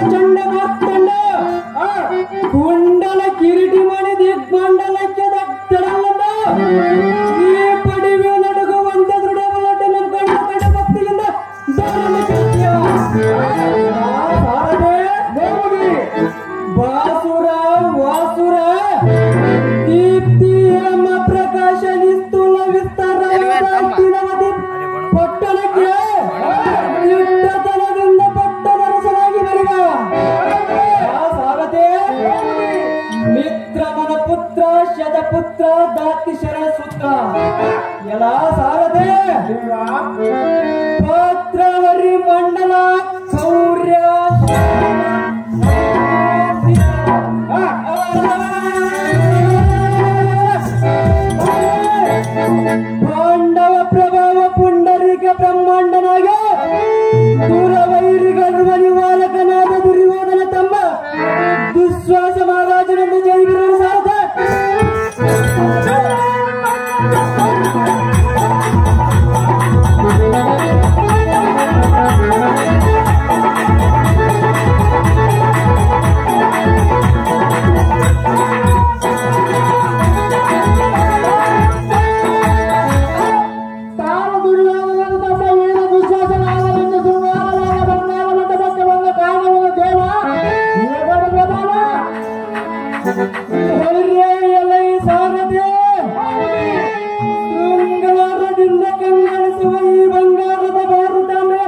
ಚಂಡ ಮಾಸ್ತಂಡ ಕುಂಡಲ ಕಿರೀಟಿ ಮಣಿ ದಿಗ್ಮಂಡಲಕ್ಕೆ ದಟ್ಟಡಲ್ಲದ ಈ ಪಡಿವೆ ನಡುಗುವಂತೆ ದೃಢಬಲಟ ನಮ್ಮ ಕಂಡ ಕಡ ಭಕ್ತಿಯಿಂದ ಬಾಸುರ ವಾಸುರ ದೀಪ್ತಿ ಎಮ್ಮ ಪ್ರಕಾಶ ನಿಸ್ತುಲ ವಿಸ್ತಾರ ಪಟ್ಟಣಕ್ಕೆ ಯುದ್ಧತನದಿಂದ ಪಟ್ಟದರಸನಾಗಿ ಬರುವ ಸಾರಥೆ ಮಿತ್ರಮನ ಪುತ್ರ ಶತಪುತ್ರ ದಾತಿ ಶರಣ ಸೂತ್ರ ಎಲ್ಲ ಸಾರಥೆ ಪಾತ್ರವರಿ ಮಂಡಲ ಶೌರ್ಯ ಪಾಂಡವ ಪ್ರಭಾವ ಪುಂಡರಿಕ ಬ್ರಹ್ಮಾಂಡನಾಗ ದೂರವೈರಿಗರ್ವ ನಿವಾರಕನಾದ ದುರ್ಯೋಧನ ತಮ್ಮ ದುಶ್ವಾಸ ಮಹಾರಾಜನನ್ನು ಜೈವಿರುವ ಸಾರಥ ಶೃಂಗಾರದಿಂದ ಕಂಗೊಳಿಸುವ ಈ ಬಂಗಾರದ ಭಾರತಾಂಬೆ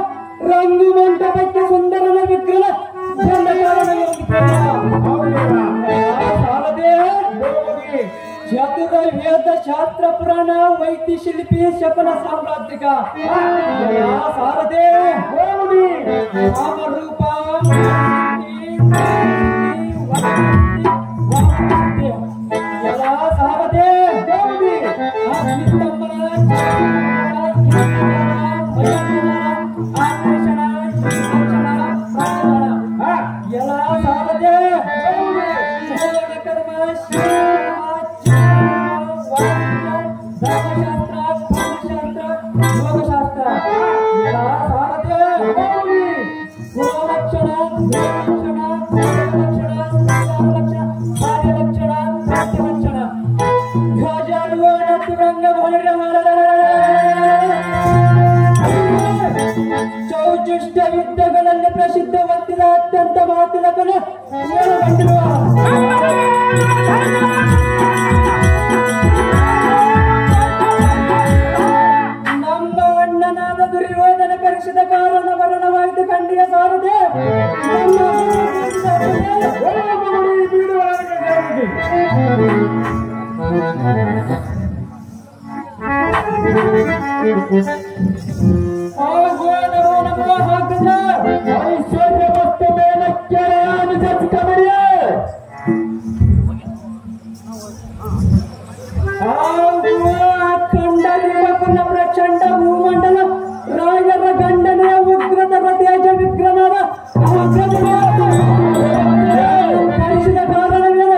ರಂಗು ಮಂಟಪಕ್ಕೆ ಸುಂದರನ ವಿಗ್ರಹ ಚತುರ ವೇದ ಶಾಸ್ತ್ರ ಪುರಾಣ ವೈದ್ಯ ಶಿಲ್ಪಿ ಶಪನ ಸಾಮ್ರಾಜ್ಯಿಕ ಸಾರಥೆ ನಾಮರೂಪ ಎಲ್ಲ ಸಾರಥೆ ಎಲ್ಲ ಸಾರಥೆ ಯೋಗಶಾಸ್ತ್ರ ಗುಣಲಕ್ಷಣ ಕಾರ್ಯಲಕ್ಷಣ ಲಕ್ಷಣ ಧ್ವಜಾಡುವ ರಂಗ ಚೌಜುಷ್ಟ ಯುದ್ಧಗಳಲ್ಲಿ ಪ್ರಸಿದ್ಧ ಹೊಂದಿದ ಅತ್ಯಂತ ಮಾತಿನ ಕಲೆ ನಮ್ಮ ಅಣ್ಣನಾದ ದುರ್ಯೋಧನ ಕರೆಸಿದ ಕಾರಣ ಮರಣವಾಯಿತು ಖಂಡಿಯ ಸಾರದೆ ಐಶ್ವರ್ಯ ವಸ್ತು ಮೇಲಕ್ಕೆ ಕಂಡ ಪ್ರಚಂಡ ಭೂಮಂಡಲ ರಾಯರ ಗಂಡನೆಯ ಉಗ್ರತರ ತೇಜ ವಿಗ್ರಹದ ಕಳಿಸಿದ ಕಾರಣವೇನು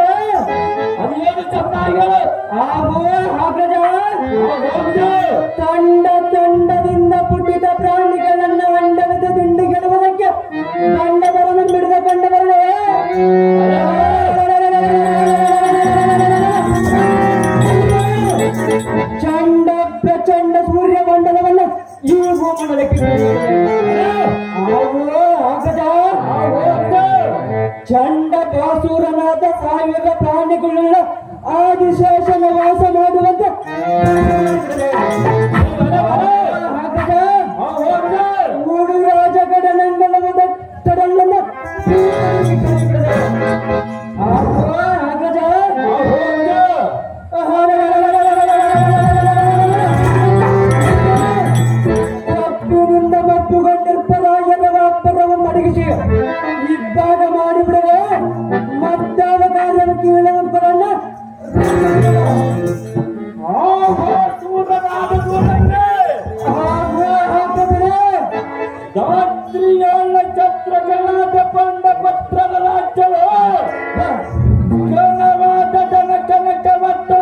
ಅದೇನು ಚೆನ್ನಾಗಿ ತಂಡ ತಂಡದಿಂದ ಪುಟ್ಟಿದ ಪ್ರಾಣಿಗಳನ್ನ ಅಂಡವಿದ ದಿಂಡಿ ಗೆಡುವುದಕ್ಕೆ ದಂಡವರನ್ನು ಬಿಡದ ಕಂಡವರೇ ಚಂಡ ಪ್ರಚಂಡ ಸೂರ್ಯ ಮಂಡಲವನ್ನು ಈ ಭೂಮಂಡಲಕ್ಕೆ ಚಂಡ ಬಾಸೂರನಾದ ಸಾವಿರ ಪ್ರಾಣಿಗಳುಳ್ಳ ಆದಿಶೇಷನ ವಾಸ ಮಾಡುವಂತೆ ಮೂಡು ರಾಜಗಡನಂಗಳವ ದಟ್ಟಡಲ್ಲನ್ನು ತಪ್ಪಿನಿಂದ ಮಪ್ಪುಗೊಂಡಿರ್ಪರಾಯರ ಅಪ್ಪರವು ಮಡಗಿಸಿ ಇದ್ದಾಗ ಮಾಡಿಬಿಡವೆ ಮತ್ತಾವ ಕಾರ್ಯಕ್ಕೆ ಇಳುವಂತರನ್ನ ದಾತ್ರಿಯಾಳ ಛತ್ರಗಳಾದ ಪಂಡ ಪತ್ರದ ರಾಜ್ಯವು ಘನವಾದ ಜನ ಕನಕ ಮತ್ತು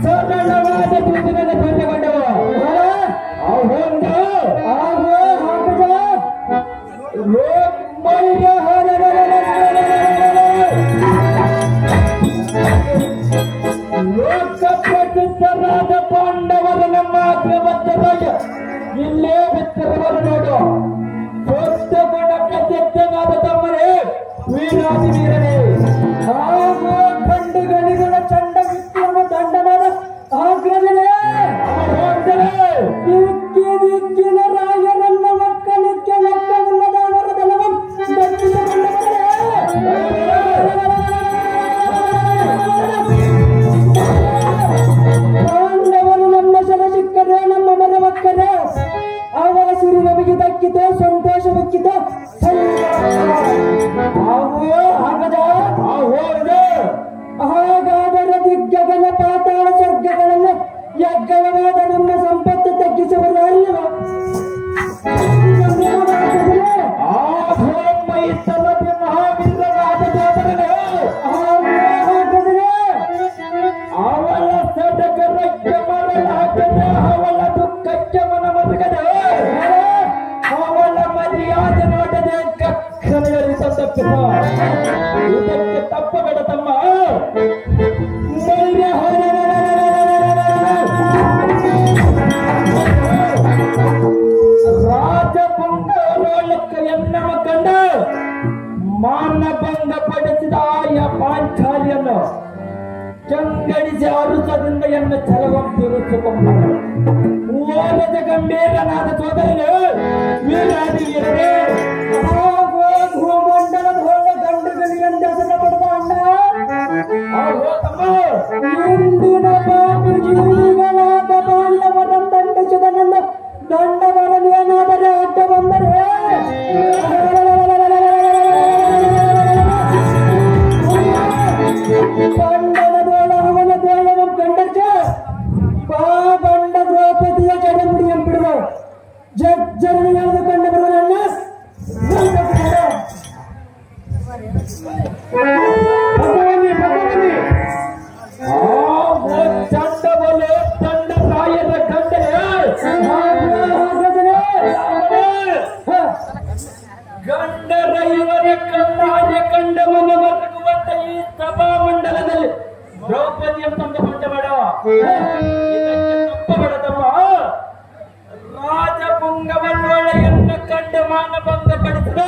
ಸರಳವಾದ ಕೃತಿಗಳ ಕಂಡುಕೊಂಡವು ಎತ್ತರವನ್ನು ನೋಡು. ದೊಡ್ಡ ಗುಣಕ್ಕೆ ಚೆತ್ತನಾದ ತಮ್ಮರೇ ವೀರಾದಿ ವೀರನೇ, ಹಾಗೂ ಖಂಡುಗಳಿಗಳ ಚಂಡ ವಿಕ್ರಮ ದಂಡನಾದ ಆಗ್ರಜನೇ, ದಿಕ್ಕಿ ದಿಕ್ಕಿನ ರಾಯರನ್ನ ಮಕ್ಕಳಿಕ್ಕೆ ಲೆಕ್ಕವಿಲ್ಲದ ಅವರ ಬಲವನ್ನು ದಕ್ಕಿಸಿಕೊಂಡವರೇ, ಪಾಂಡವರು ನಮ್ಮ ಶರಸಿಕ್ಕರೆ ನಮ್ಮ ಮರವಕ್ಕರೆ, ಅವರ ಸಿರಿ ನಮಗೆ ದಕ್ಕಿತು, ಸಂತೋಷವಕ್ಕಿತು. ಹಾಗಾದರೆ ದಿಗ್ಗಗನ ಪಾತಾಳ ಸ್ವರ್ಗಗಳನ್ನು ಯಜ್ಞವಾದ ನಮ್ಮ ಸಂಪತ್ತು ತಗ್ಗಿಸುವರು ಅಲ್ಲವ? ಅವಳ ಸಡಗರಕ್ಕೆ ಮರಳಾಗದೆ, ಅವಳ ದುಃಖಕ್ಕೆ ಮನ ಮರುಗದೆ, ಅವಳ ಮರ್ಯಾದೆ ನೋಡದೆ ಕಕ್ಷಣೆಯಲ್ಲಿ ತಪ್ಪಿಸ. ಇದಕ್ಕೆ ತಪ್ಪಬೇಡ ತಮ್ಮ. ರಾಜಪುಂಗರೋಳಕ್ಕೆ ಎನ್ನವ ಕಂಡ ಮಾನಭಂಗ ಪಡಿಸಿದ ಆಯ ಪಾಂಚಾಲಿಯನ್ನು ಚಂಗಡಿಸಿ ಅರುಸದಿಂದ ಎನ್ನ ಛಲವನ್ನು ತಿರುಚಿಕೊಂಡರು. ಓಲದ ಗಂಭೀರನಾದ ಸೋದರನು ವೀರಾದಿ ವೀರನೇ, ಭೂಮಂಡಲದ ಹೋದ ಗಂಡುಗಳಿಗೆಂದು ಹೆಸರು ಪಡೆದ ಅಣ್ಣ, ಇಂದಿನ ಜೀವಿಗಳಾದ ಪಾಂಡವರನ್ನು ದಂಡಿಸಿದ ನನ್ನ ದಂಡವರಲ್ಲಿ ಏನಾದರೆ ಅಡ್ಡ ಬಂದರೆ ಗಂಡನದೋಳ ಅವನ ದೇಹವನ್ನು ಕಂಡಕ್ಕೆ ಗಂಡ ದ್ರೌಪದಿಯ ಜಡಮುಡಿ ಎಂಬಿಡುವ ಜಜ್ಜರನ್ನು ಎಳೆದುಕೊಂಡು ಬರುವನನ್ನ ಚಂಡಬಲೆ ತಂಡ ರಾಯರ ಕಂಡರೆ ಗಂಡರ ಇವರ ಕಂದಾಯ ಕಂಡ ಮನ ಮರಗುವಂತ ಈ ಸಭಾಮಂಡಲದಲ್ಲಿ ದ್ರೌಪದಿಯನ್ನು ತಂದುಕೊಂಡ ಬೇಡ, ಇದಕ್ಕೆ ತಪ್ಪಬೇಡ ತಮ್ಮ. ರಾಜಪುಂಗವನ್ನೊಳೆಯನ್ನು ಕಂಡು ಮಾನಭಂಗ ಪಡಿಸಿದ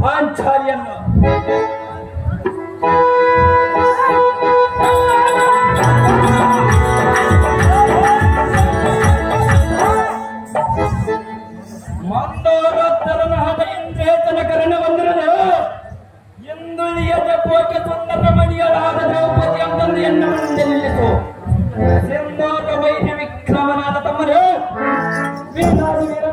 ಪಾಂಚಾಲಿಯನ್ನು ಮಂದೋರೋತ್ತರನಾದ ಇಂದ್ರೇತನ ಕರ್ಣವಂದರನು ಹಿಂದುಳಿಯದ ಕೋಕೆ ಸುಂದರ ಮಣಿಯಲಾದ ದ್ರೌಪದಿ ಅಂತಂದು ಎನ್ನ ಮುಂದೆ ನಿಲ್ಲಿಸು. ಸಿಂಧೂರ ವೈದ್ಯ ವಿಕ್ರಮನಾದ ತಮ್ಮರು ವೀರಾದಿ ವೀರ